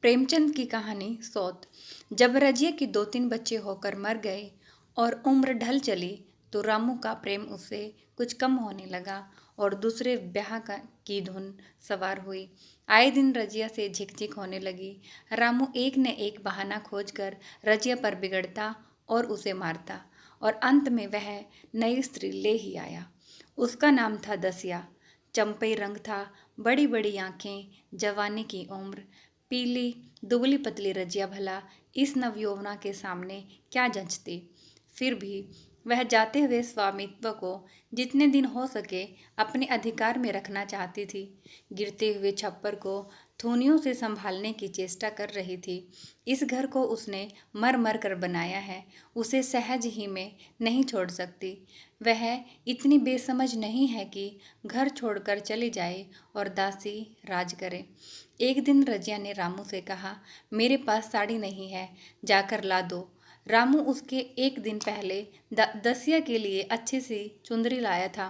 प्रेमचंद की कहानी सौत। जब रजिया के 2-3 बच्चे होकर मर गए और उम्र ढल चली तो रामू का प्रेम उससे कुछ कम होने लगा और दूसरे की धुन सवार हुई। आए दिन रजिया से झिकझिक होने लगी। रामू एक न एक बहाना खोजकर रजिया पर बिगड़ता और उसे मारता और अंत में वह नई स्त्री ले ही आया। उसका नाम था दसिया। चंपई रंग था, बड़ी बड़ी आंखें, जवानी की उम्र। पीली दुबली पतली रजिया भला इस नवयौवना के सामने क्या जंचती। फिर भी वह जाते हुए स्वामित्व को जितने दिन हो सके अपने अधिकार में रखना चाहती थी। गिरते हुए छप्पर को थूनियों से संभालने की चेष्टा कर रही थी। इस घर को उसने मर मर कर बनाया है, उसे सहज ही में नहीं छोड़ सकती। वह इतनी बेसमझ नहीं है कि घर छोड़कर चली जाए और दासी राज करे। एक दिन रजिया ने रामू से कहा, मेरे पास साड़ी नहीं है, जाकर ला दो। रामू उसके एक दिन पहले दसिया के लिए अच्छी सी चुंदरी लाया था।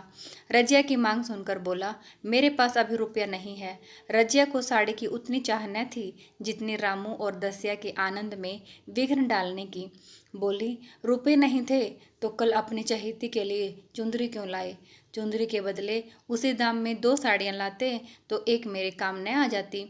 रजिया की मांग सुनकर बोला, मेरे पास अभी रुपया नहीं है। रजिया को साड़ी की उतनी चाह न थी जितनी रामू और दसिया के आनंद में विघ्न डालने की। बोली, रुपए नहीं थे तो कल अपनी चहेती के लिए चुंदरी क्यों लाए? चुंदरी के बदले उसी दाम में 2 साड़ियाँ लाते तो एक मेरे काम न आ जाती।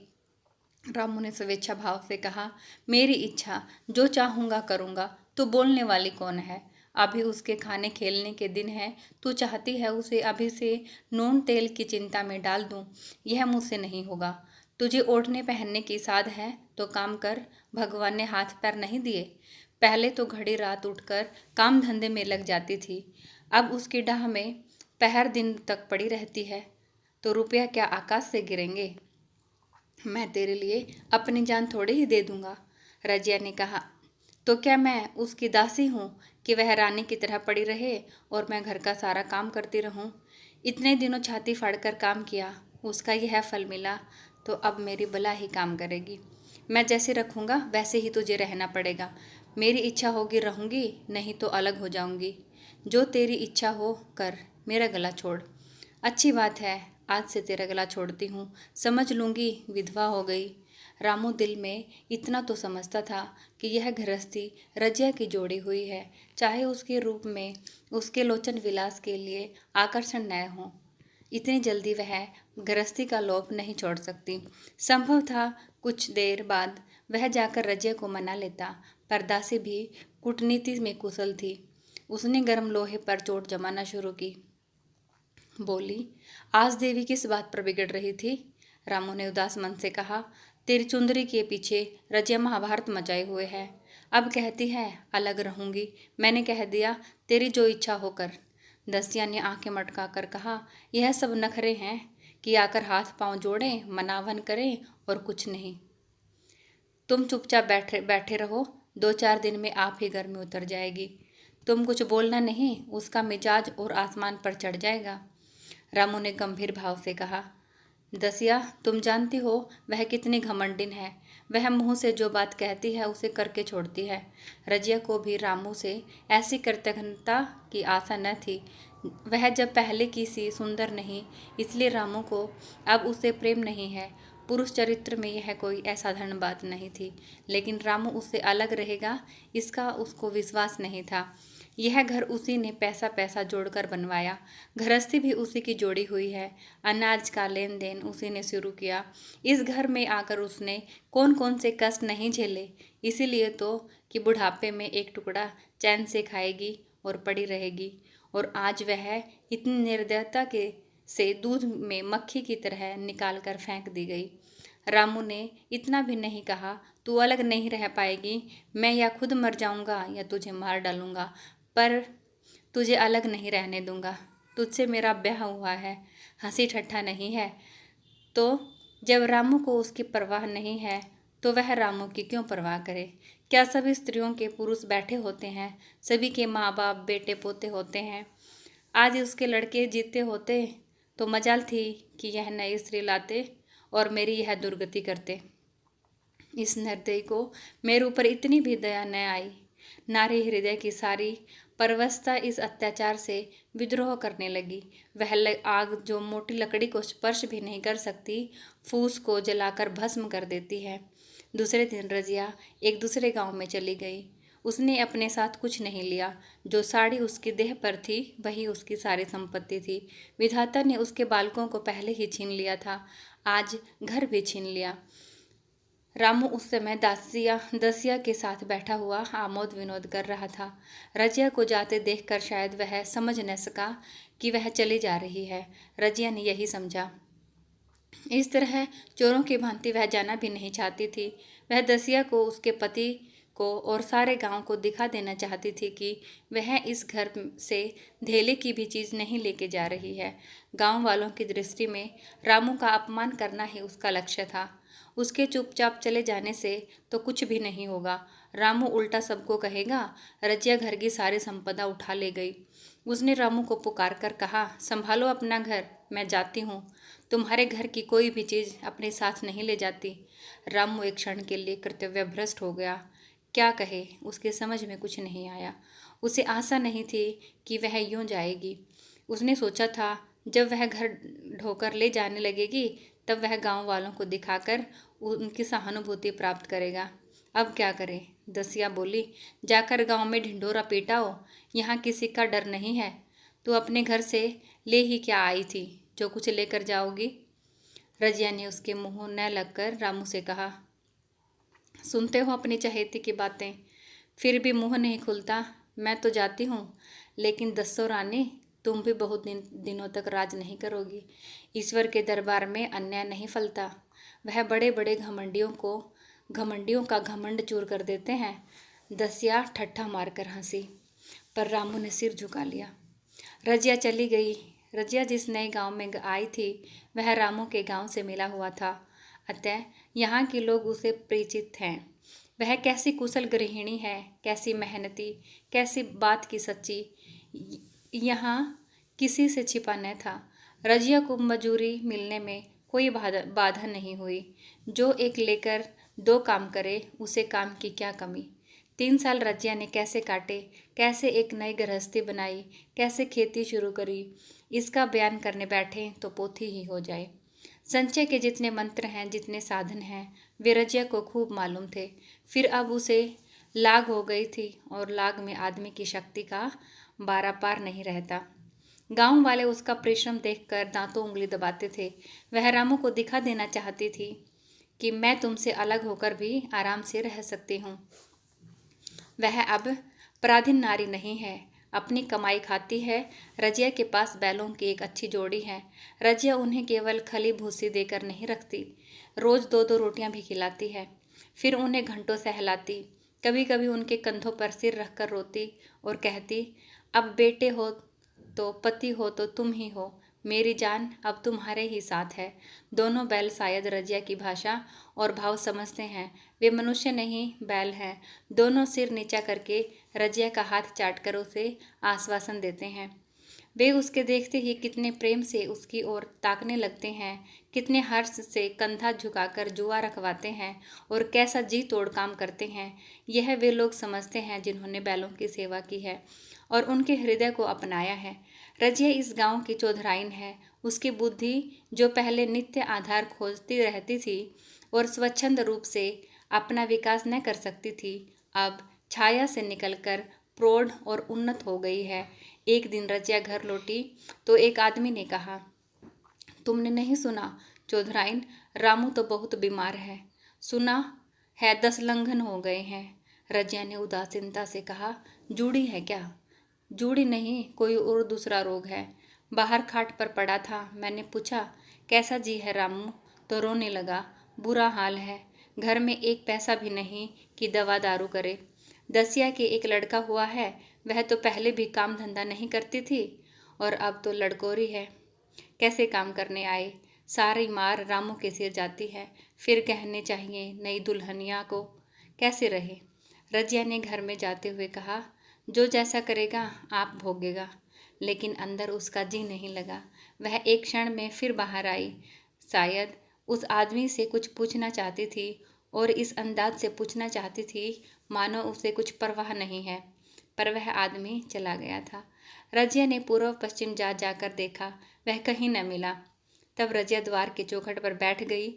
रामू ने स्वेच्छा भाव से कहा, मेरी इच्छा, जो चाहूँगा करूँगा, तो बोलने वाली कौन है? अभी उसके खाने खेलने के दिन है, तू चाहती है उसे अभी से नून तेल की चिंता में डाल दूँ? यह मुझसे नहीं होगा। तुझे ओढ़ने पहनने की साध है तो काम कर, भगवान ने हाथ पैर नहीं दिए। पहले तो घड़ी रात उठकर काम धंधे में लग जाती थी, अब उसकी डाह में पहर दिन तक पड़ी रहती है, तो रुपया क्या आकाश से गिरेंगे? मैं तेरे लिए अपनी जान थोड़े ही दे दूंगा। रजिया ने कहा, तो क्या मैं उसकी दासी हूँ कि वह रानी की तरह पड़ी रहे और मैं घर का सारा काम करती रहूँ? इतने दिनों छाती फाड़कर काम किया, उसका यह फल मिला तो अब मेरी बला ही काम करेगी। मैं जैसे रखूँगा वैसे ही तुझे रहना पड़ेगा। मेरी इच्छा होगी रहूँगी, नहीं तो अलग हो जाऊँगी। जो तेरी इच्छा हो कर, मेरा गला छोड़। अच्छी बात है, आज से तेरा गला छोड़ती हूँ, समझ लूँगी विधवा हो गई। रामू दिल में इतना तो समझता था कि यह गृहस्थी रजिया की जोड़ी हुई है, चाहे उसके रूप में उसके लोचन विलास के लिए आकर्षण न हो, इतनी जल्दी वह गृहस्थी का लोभ नहीं छोड़ सकती। संभव था कुछ देर बाद वह जाकर रजिया को मना लेता, पर दासी भी कूटनीति में कुशल थी। उसने गर्म लोहे पर चोट जमाना शुरू की। बोली, आज देवी किस बात पर बिगड़ रही थी? रामू ने उदास मन से कहा, तेरी चुंदरी के पीछे रजिया महाभारत मचाए हुए है। अब कहती है अलग रहूंगी। मैंने कह दिया, तेरी जो इच्छा हो कर। दसिया ने आंखें मटका कर कहा, यह सब नखरे हैं कि आकर हाथ पांव जोड़ें, मनावन करें और कुछ नहीं। तुम चुपचाप बैठे बैठे रहो, 2-4 दिन में आप ही घर में उतर जाएगी। तुम कुछ बोलना नहीं, उसका मिजाज और आसमान पर चढ़ जाएगा। रामू ने गंभीर भाव से कहा, दसिया, तुम जानती हो वह कितनी घमंडिन है। वह मुंह से जो बात कहती है उसे करके छोड़ती है। रजिया को भी रामू से ऐसी कृतज्ञता की आशा न थी। वह जब पहले की सी सुंदर नहीं, इसलिए रामू को अब उससे प्रेम नहीं है। पुरुष चरित्र में यह कोई असाधारण बात नहीं थी, लेकिन रामू उससे अलग रहेगा इसका उसको विश्वास नहीं था। यह घर उसी ने पैसा पैसा जोड़कर बनवाया, गृहस्थी भी उसी की जोड़ी हुई है, अनाज का लेन देन उसी ने शुरू किया। इस घर में आकर उसने कौन कौन से कष्ट नहीं झेले, इसीलिए तो कि बुढ़ापे में एक टुकड़ा चैन से खाएगी और पड़ी रहेगी। और आज वह इतनी निर्दयता के से दूध में मक्खी की तरह निकाल कर फेंक दी गई। रामू ने इतना भी नहीं कहा, तू अलग नहीं रह पाएगी, मैं या खुद मर जाऊंगा या तुझे मार डालूंगा, पर तुझे अलग नहीं रहने दूंगा। तुझसे मेरा ब्याह हुआ है, हंसी ठट्ठा नहीं है। तो जब रामू को उसकी परवाह नहीं है तो वह रामू की क्यों परवाह करे? क्या सभी स्त्रियों के पुरुष बैठे होते हैं? सभी के माँ बाप बेटे पोते होते हैं। आज उसके लड़के जीते होते तो मजाल थी कि यह नई स्त्री लाते और मेरी यह दुर्गति करते। इस निर्दयी को मेरे ऊपर इतनी भी दया न आई। नारी हृदय की सारी परवस्था इस अत्याचार से विद्रोह करने लगी। वह आग जो मोटी लकड़ी को स्पर्श भी नहीं कर सकती, फूस को जलाकर भस्म कर देती है। दूसरे दिन रजिया एक दूसरे गांव में चली गई। उसने अपने साथ कुछ नहीं लिया। जो साड़ी उसकी देह पर थी वही उसकी सारी संपत्ति थी। विधाता ने उसके बालकों को पहले ही छीन लिया था, आज घर भी छीन लिया। रामू उस समय दसिया के साथ बैठा हुआ आमोद विनोद कर रहा था। रजिया को जाते देखकर शायद वह समझ न सका कि वह चली जा रही है। रजिया ने यही समझा। इस तरह चोरों की भांति वह जाना भी नहीं चाहती थी। वह दसिया को, उसके पति को और सारे गांव को दिखा देना चाहती थी कि वह इस घर से धेले की भी चीज़ नहीं लेके जा रही है। गांव वालों की दृष्टि में रामू का अपमान करना ही उसका लक्ष्य था। उसके चुपचाप चले जाने से तो कुछ भी नहीं होगा। रामू उल्टा सबको कहेगा, रजिया घर की सारी संपदा उठा ले गई। उसने रामू को पुकार कर कहा, संभालो अपना घर, मैं जाती हूँ। तुम्हारे घर की कोई भी चीज़ अपने साथ नहीं ले जाती। रामू एक क्षण के लिए कर्तव्य भ्रष्ट हो गया। क्या कहे, उसके समझ में कुछ नहीं आया। उसे आशा नहीं थी कि वह यूं जाएगी। उसने सोचा था जब वह घर ढोकर ले जाने लगेगी तब वह गांव वालों को दिखाकर उनकी सहानुभूति प्राप्त करेगा। अब क्या करे? दसिया बोली, जाकर गांव में ढिंढोरा पीटाओ, यहाँ किसी का डर नहीं है। तू अपने घर से ले ही क्या आई थी, जो कुछ लेकर जाओगी? रजिया ने उसके मुंह न लगकर रामू से कहा, सुनते हो अपनी चहेती की बातें, फिर भी मुंह नहीं खुलता। मैं तो जाती हूँ, लेकिन दस्सो रानी, तुम भी बहुत दिनों तक राज नहीं करोगी। ईश्वर के दरबार में अन्याय नहीं फलता। वह बड़े बड़े घमंडियों का घमंड चूर कर देते हैं। दसिया ठट्ठा मारकर हंसी, पर रामू ने सिर झुका लिया। रजिया चली गई। रजिया जिस नए गांव में आई थी वह रामू के गांव से मिला हुआ था, अतः यहाँ के लोग उसे परिचित हैं। वह कैसी कुशल गृहिणी है, कैसी मेहनती, कैसी बात की सच्ची, यहाँ किसी से छिपा न था। रजिया को मजूरी मिलने में कोई बाधा नहीं हुई। जो एक लेकर दो काम करे, उसे काम की क्या कमी। 3 साल रजिया ने कैसे काटे, कैसे एक नई गृहस्थी बनाई, कैसे खेती शुरू करी, इसका बयान करने बैठे तो पोथी ही हो जाए। संचय के जितने मंत्र हैं, जितने साधन हैं, वे रजिया को खूब मालूम थे। फिर अब उसे लाग हो गई थी, और लाग में आदमी की शक्ति का बारा पार नहीं रहता। गांव वाले उसका परिश्रम देखकर दांतों उंगली दबाते थे। वह रामू को दिखा देना चाहती थी कि मैं तुमसे अलग होकर भी आराम से रह सकती हूँ। वह अब पराधीन नारी नहीं है, अपनी कमाई खाती है। रजिया के पास बैलों की एक अच्छी जोड़ी है। रजिया उन्हें केवल खली भूसी देकर नहीं रखती, रोज 2-2 रोटियां भी खिलाती है, फिर उन्हें घंटों सहलाती। कभी कभी उनके कंधों पर सिर रखकर रोती और कहती, अब बेटे हो तो पति हो तो तुम ही हो, मेरी जान अब तुम्हारे ही साथ है। दोनों बैल शायद रजिया की भाषा और भाव समझते हैं। वे मनुष्य नहीं, बैल हैं। दोनों सिर नीचा करके रजिया का हाथ चाटकर उसे आश्वासन देते हैं। वे उसके देखते ही कितने प्रेम से उसकी ओर ताकने लगते हैं, कितने हर्ष से कंधा झुकाकर जुआ रखवाते हैं और कैसा जी तोड़ काम करते हैं। यह वे लोग समझते हैं जिन्होंने बैलों की सेवा की है और उनके हृदय को अपनाया है। रजिया इस गांव की चौधराइन है। उसकी बुद्धि, जो पहले नित्य आधार खोजती रहती थी और स्वच्छंद रूप से अपना विकास न कर सकती थी, अब छाया से निकलकर प्रौढ़ और उन्नत हो गई है। एक दिन रजिया घर लौटी तो एक आदमी ने कहा, तुमने नहीं सुना चौधराइन, रामू तो बहुत बीमार है। सुना है 10 लंघन हो गए हैं। रजिया ने उदासीनता से कहा, जूड़ी है क्या? जूड़ी नहीं, कोई और दूसरा रोग है। बाहर खाट पर पड़ा था, मैंने पूछा कैसा जी है रामू, तो रोने लगा। बुरा हाल है, घर में एक पैसा भी नहीं कि दवा दारू करे। दसिया के एक लड़का हुआ है, वह तो पहले भी काम धंधा नहीं करती थी और अब तो लड़कोरी है। कैसे काम करने आए, सारी मार रामू के सिर जाती है। फिर कहने चाहिए नई दुल्हनिया को, कैसे रहे? रजिया ने घर में जाते हुए कहा, जो जैसा करेगा आप भोगेगा। लेकिन अंदर उसका जी नहीं लगा। वह एक क्षण में फिर बाहर आई। शायद उस आदमी से कुछ पूछना चाहती थी और इस अंदाज से पूछना चाहती थी मानो उसे कुछ परवाह नहीं है। पर वह आदमी चला गया था। रजिया ने पूर्व पश्चिम जा जाकर देखा, वह कहीं न मिला। तब रजिया द्वार के चौखट पर बैठ गई।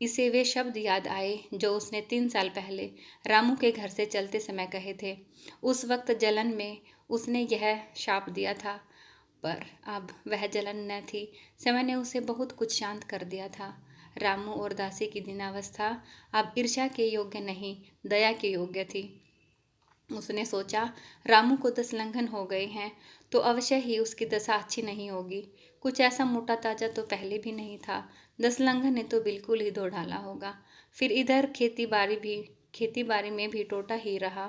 इसे वे शब्द याद आए जो उसने 3 साल पहले रामू के घर से चलते समय कहे थे। उस वक्त जलन में उसने यह शाप दिया था, पर अब वह जलन न थी। समय ने उसे बहुत कुछ शांत कर दिया था। रामू और दासी की दीनावस्था अब ईर्ष्या के योग्य नहीं, दया के योग्य थी। उसने सोचा, रामू को 10 लंघन हो गए हैं तो अवश्य ही उसकी दशा अच्छी नहीं होगी। कुछ ऐसा मोटा ताजा तो पहले भी नहीं था। 10 लंघन ने तो बिल्कुल ही धो डाला होगा। फिर इधर खेती बाड़ी में भी टोटा ही रहा।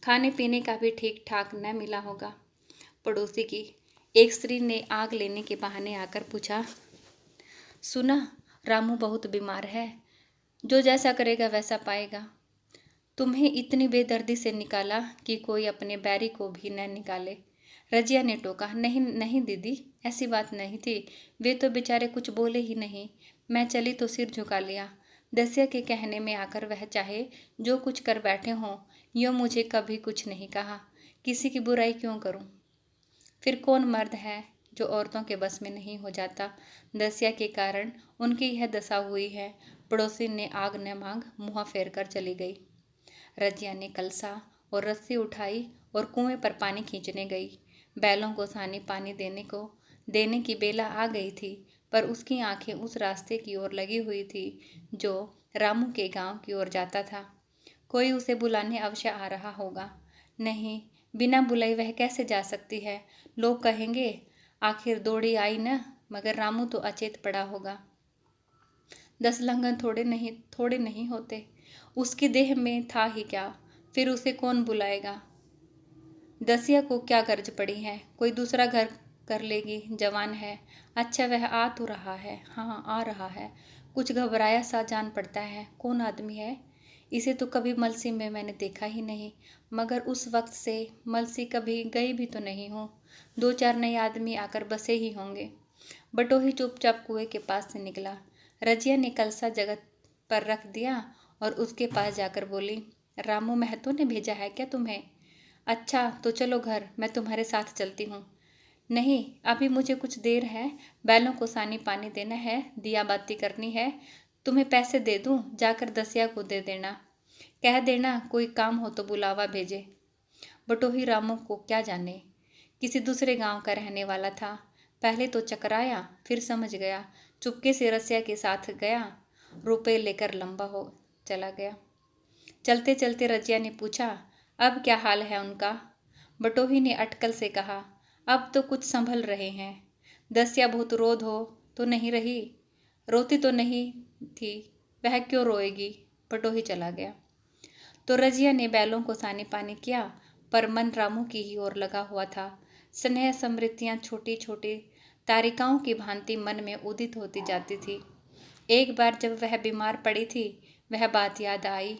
खाने पीने का भी ठीक ठाक न मिला होगा। पड़ोसी की एक स्त्री ने आग लेने के बहाने आकर पूछा, सुना रामू बहुत बीमार है, जो जैसा करेगा वैसा पाएगा। तुम्हें इतनी बेदर्दी से निकाला कि कोई अपने बैरी को भी न निकाले। रजिया ने टोका, नहीं नहीं दीदी, ऐसी बात नहीं थी। वे तो बेचारे कुछ बोले ही नहीं। मैं चली तो सिर झुका लिया। दसिया के कहने में आकर वह चाहे जो कुछ कर बैठे हों, यूँ मुझे कभी कुछ नहीं कहा। किसी की बुराई क्यों करूं? फिर कौन मर्द है जो औरतों के बस में नहीं हो जाता। दसिया के कारण उनकी यह दशा हुई है। पड़ोसी ने आग न मांग मुँह फेर कर चली गई। रजिया ने कलसा और रस्सी उठाई और कुएं पर पानी खींचने गई। बैलों को सानी पानी देने की बेला आ गई थी, पर उसकी आंखें उस रास्ते की ओर लगी हुई थी जो रामू के गांव की ओर जाता था। कोई उसे बुलाने अवश्य आ रहा होगा। नहीं, बिना बुलाई वह कैसे जा सकती है? लोग कहेंगे, आखिर दौड़ी आई न, मगर रामू तो अचेत पड़ा होगा। 10 लंघन थोड़े नहीं होते। उसकी देह में था ही क्या? फिर उसे कौन बुलाएगा? दसिया को क्या गर्ज पड़ी है? कोई दूसरा घर कर लेगी, जवान है। अच्छा, वह आ तो रहा है। हाँ, आ रहा है। कुछ घबराया सा जान पड़ता है। कौन आदमी है? इसे तो कभी मलसी में मैंने देखा ही नहीं, मगर उस वक्त से मलसी कभी गई भी तो नहीं हूँ। 2-4 नए आदमी आकर बसे ही होंगे। बटोही चुपचाप कुएं के पास से निकला। रजिया ने कलसा जगत पर रख दिया और उसके पास जाकर बोली, रामू महतो ने भेजा है क्या तुम्हें? अच्छा, तो चलो घर, मैं तुम्हारे साथ चलती हूँ। नहीं, अभी मुझे कुछ देर है। बैलों को सानी पानी देना है, दिया बाती करनी है। तुम्हें पैसे दे दूँ, जाकर दसिया को दे देना। कह देना कोई काम हो तो बुलावा भेजे। बटोही रामू को क्या जाने, किसी दूसरे गांव का रहने वाला था। पहले तो चकराया, फिर समझ गया। चुपके से रसिया के साथ गया, रुपए लेकर लंबा हो चला गया। चलते चलते रजिया ने पूछा, अब क्या हाल है उनका? बटोही ने अटकल से कहा, अब तो कुछ संभल रहे हैं। दसिया बहुत रोध हो तो नहीं रही? रोती तो नहीं थी, वह क्यों रोएगी? बटोही चला गया। तो रजिया ने बैलों को सानी पानी किया, पर मन रामू की ही ओर लगा हुआ था। स्नेह समृद्धियां छोटी छोटी तारिकाओं की भांति मन में उदित होती जाती थी। एक बार जब वह बीमार पड़ी थी, वह बात याद आई।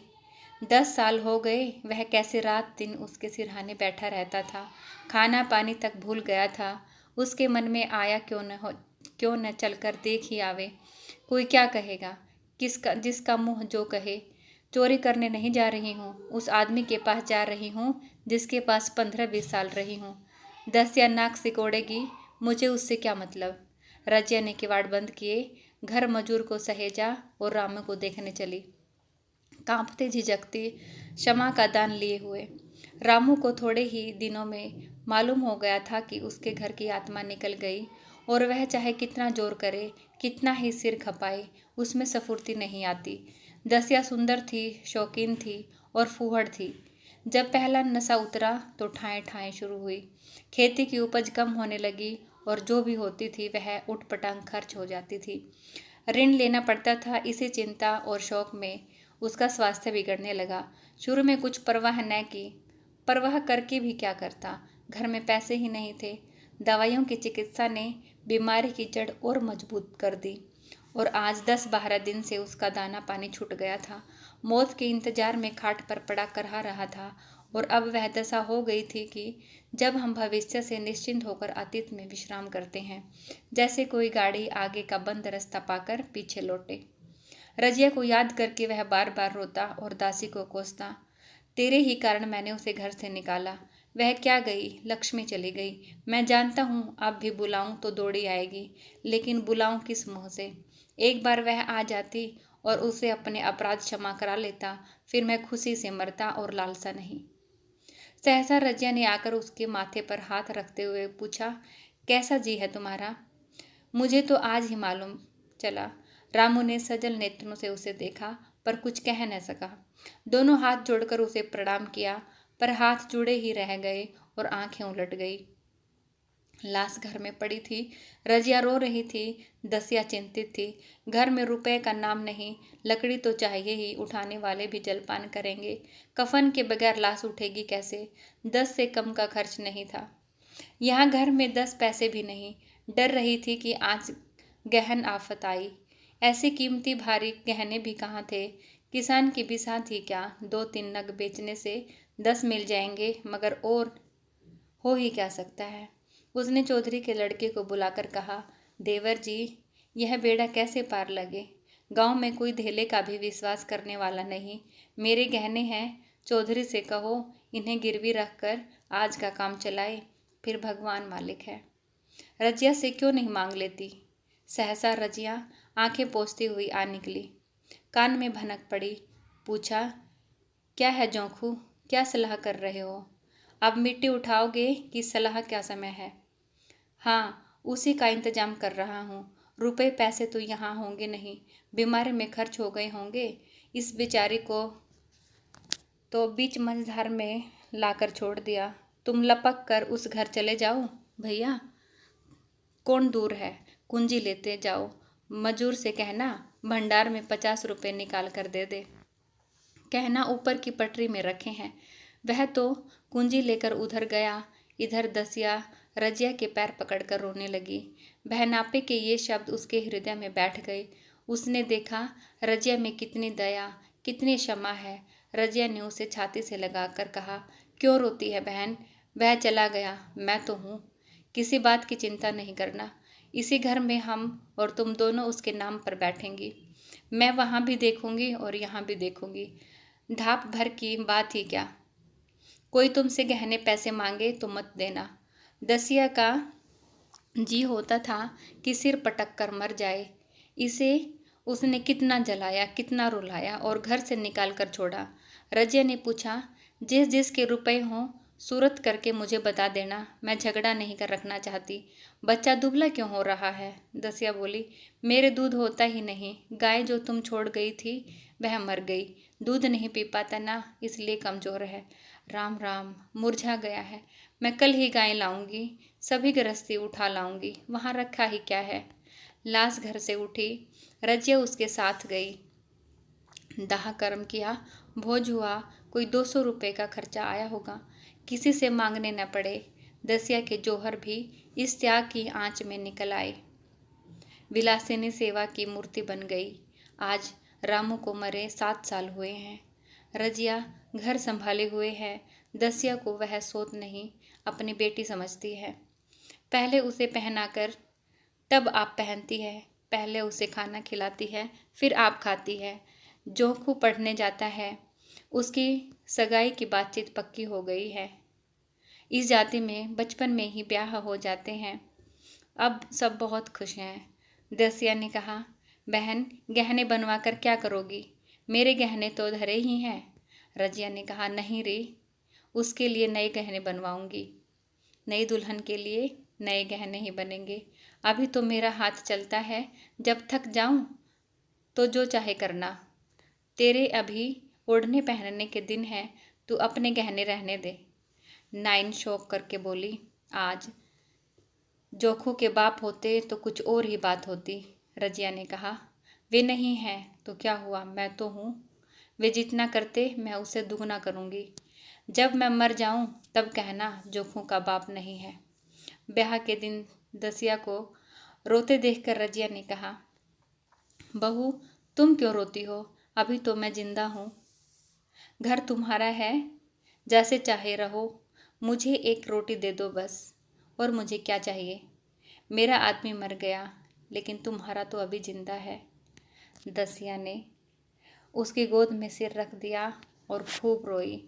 10 साल हो गए, वह कैसे रात दिन उसके सिरहाने बैठा रहता था। खाना पानी तक भूल गया था। उसके मन में आया क्यों न चलकर देख ही आवे। कोई क्या कहेगा? जिसका मुंह जो कहे। चोरी करने नहीं जा रही हूँ, उस आदमी के पास जा रही हूँ जिसके पास 15-20 साल रही हूँ। 10 या नाक सिकोड़ेगी, मुझे उससे क्या मतलब। रजिया ने किवाड़ बंद किए, घर मजूर को सहेजा और रामू को देखने चली, कांपते झिझकती, क्षमा का दान लिए हुए। रामू को थोड़े ही दिनों में मालूम हो गया था कि उसके घर की आत्मा निकल गई, और वह चाहे कितना जोर करे, कितना ही सिर खपाए, उसमें स्फूर्ति नहीं आती। दसिया सुंदर थी, शौकीन थी और फूहड़ थी। जब पहला नशा उतरा तो ठाएं ठाएं शुरू हुई। खेती की उपज कम होने लगी और जो भी होती थी वह उटपटांग खर्च हो जाती थी। ऋण लेना पड़ता था। इसी चिंता और शौक में उसका स्वास्थ्य बिगड़ने लगा। शुरू में कुछ परवाह न की, परवाह करके भी क्या करता, घर में पैसे ही नहीं थे। दवाइयों की चिकित्सा ने बीमारी की जड़ और मजबूत कर दी, और आज 10-12 दिन से उसका दाना पानी छूट गया था। मौत के इंतजार में खाट पर पड़ा करहा रहा था, और अब वह दशा हो गई थी कि जब हम भविष्य से निश्चिंत होकर अतीत में विश्राम करते हैं, जैसे कोई गाड़ी आगे का बंद रास्ता पाकर पीछे लौटे। रजिया को याद करके वह बार बार रोता और दासी को कोसता। तेरे ही कारण मैंने उसे घर से निकाला। वह क्या गई, लक्ष्मी चली गई। मैं जानता हूँ अब भी बुलाऊं तो दौड़ी आएगी, लेकिन बुलाऊं किस मुंह से। एक बार वह आ जाती और उसे अपने अपराध क्षमा करा लेता, फिर मैं खुशी से मरता और लालसा नहीं। सहसा रजिया ने आकर उसके माथे पर हाथ रखते हुए पूछा, कैसा जी है तुम्हारा? मुझे तो आज ही मालूम चला। रामू ने सजल नेत्रों से उसे देखा पर कुछ कह न सका। दोनों हाथ जोड़कर उसे प्रणाम किया, पर हाथ जुड़े ही रह गए और आंखें उलट गई। लाश घर में पड़ी थी। रजिया रो रही थी। दसिया चिंतित थी। घर में रुपए का नाम नहीं, लकड़ी तो चाहिए ही, उठाने वाले भी जलपान करेंगे। कफन के बगैर लाश उठेगी कैसे? 10 से कम का खर्च नहीं था। यहाँ घर में 10 पैसे भी नहीं। डर रही थी कि आज गहन आफत आई। ऐसे कीमती भारी गहने भी कहाँ थे? किसान की भी साथ ही क्या? 2-3 नग बेचने से 10 मिल जाएंगे, मगर और हो ही क्या सकता है। उसने चौधरी के लड़के को बुलाकर कहा, देवर जी, यह बेड़ा कैसे पार लगे? गांव में कोई धेले का भी विश्वास करने वाला नहीं। मेरे गहने हैं, चौधरी से कहो इन्हें गिरवी रखकर आज का काम चलाए, फिर भगवान मालिक है। रजिया से क्यों नहीं मांग लेती? सहसा रजिया आंखें पोंछती हुई आ निकली। कान में भनक पड़ी। पूछा, क्या है जोंखू, क्या सलाह कर रहे हो? अब मिट्टी उठाओगे कि सलाह क्या समय है? हाँ, उसी का इंतजाम कर रहा हूँ। रुपए पैसे तो यहाँ होंगे नहीं, बीमारी में खर्च हो गए होंगे। इस बेचारी को तो बीच मझधार में लाकर छोड़ दिया। तुम लपक कर उस घर चले जाओ। भैया, कौन दूर है, कुंजी लेते जाओ। मजूर से कहना भंडार में 50 रुपये निकाल कर दे दे। कहना ऊपर की पटरी में रखे हैं। वह तो कुंजी लेकर उधर गया। इधर दसिया रजिया के पैर पकड़कर रोने लगी। बहनापे के ये शब्द उसके हृदय में बैठ गए। उसने देखा रजिया में कितनी दया, कितनी क्षमा है। रजिया ने उसे छाती से लगाकर कहा, क्यों रोती है बहन? वह चला गया, मैं तो हूँ। किसी बात की चिंता नहीं करना। इसी घर में हम और तुम दोनों उसके नाम पर बैठेंगी। मैं वहाँ भी देखूंगी और यहाँ भी देखूंगी। ढाप भर की बात ही क्या। कोई तुमसे गहने पैसे मांगे तो मत देना। दसिया का जी होता था कि सिर पटक कर मर जाए। इसे उसने कितना जलाया, कितना रुलाया और घर से निकाल कर छोड़ा। रजिया ने पूछा, जिस जिस के रुपए हों सूरत करके मुझे बता देना। मैं झगड़ा नहीं कर रखना चाहती। बच्चा दुबला क्यों हो रहा है? दसिया बोली, मेरे दूध होता ही नहीं। गाय जो तुम छोड़ गई थी वह मर गई। दूध नहीं पी पाता ना, इसलिए कमजोर है। राम राम, मुरझा गया है। मैं कल ही गाय लाऊंगी, सभी गृहस्थी उठा लाऊंगी। वहाँ रखा ही क्या है। लाश घर से उठी। रजिया उसके साथ गई। दाह कर्म किया, भोज हुआ। कोई 200 रुपये का खर्चा आया होगा। किसी से मांगने न पड़े। दसिया के जौहर भी इस त्याग की आंच में निकल आए। विलासिनी सेवा की मूर्ति बन गई। आज रामू को मरे 7 साल हुए हैं। रजिया घर संभाले हुए है। दसिया को वह सोत नहीं, अपनी बेटी समझती है। पहले उसे पहनाकर तब आप पहनती है। पहले उसे खाना खिलाती है, फिर आप खाती है। जोखू पढ़ने जाता है। उसकी सगाई की बातचीत पक्की हो गई है। इस जाति में बचपन में ही ब्याह हो जाते हैं। अब सब बहुत खुश हैं। दसिया ने कहा, बहन, गहने बनवा कर क्या करोगी? मेरे गहने तो धरे ही हैं। रजिया ने कहा, नहीं रे, उसके लिए नए गहने बनवाऊंगी। नई दुल्हन के लिए नए गहने ही बनेंगे। अभी तो मेरा हाथ चलता है, जब थक जाऊं तो जो चाहे करना। तेरे अभी ओढ़ने पहनने के दिन हैं, तू अपने गहने रहने दे। नाइन शौक करके बोली, आज जोखू के बाप होते तो कुछ और ही बात होती। रजिया ने कहा, वे नहीं हैं तो क्या हुआ, मैं तो हूँ। वे जितना करते मैं उसे दुगना करूँगी। जब मैं मर जाऊँ तब कहना जोखू का बाप नहीं है। ब्याह के दिन दसिया को रोते देखकर रजिया ने कहा, बहू, तुम क्यों रोती हो? अभी तो मैं जिंदा हूँ। घर तुम्हारा है, जैसे चाहे रहो। मुझे एक रोटी दे दो बस, और मुझे क्या चाहिए। मेरा आदमी मर गया, लेकिन तुम्हारा तो अभी जिंदा है। दसिया ने उसकी गोद में सिर रख दिया और खूब रोई।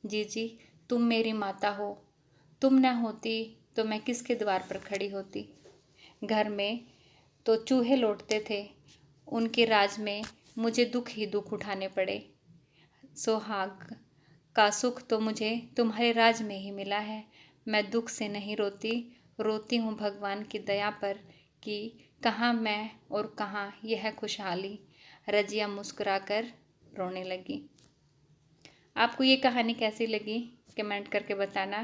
जीजी, तुम मेरी माता हो, तुम न होती तो मैं किसके द्वार पर खड़ी होती। घर में तो चूहे लौटते थे, उनके राज में मुझे दुख ही दुख उठाने पड़े। सुहाग का सुख तो मुझे तुम्हारे राज में ही मिला है। मैं दुख से नहीं रोती, रोती हूँ भगवान की दया पर कि कहाँ मैं और कहाँ यह खुशहाली। रजिया मुस्कुराकर रोने लगी। आपको ये कहानी कैसी लगी कमेंट करके बताना।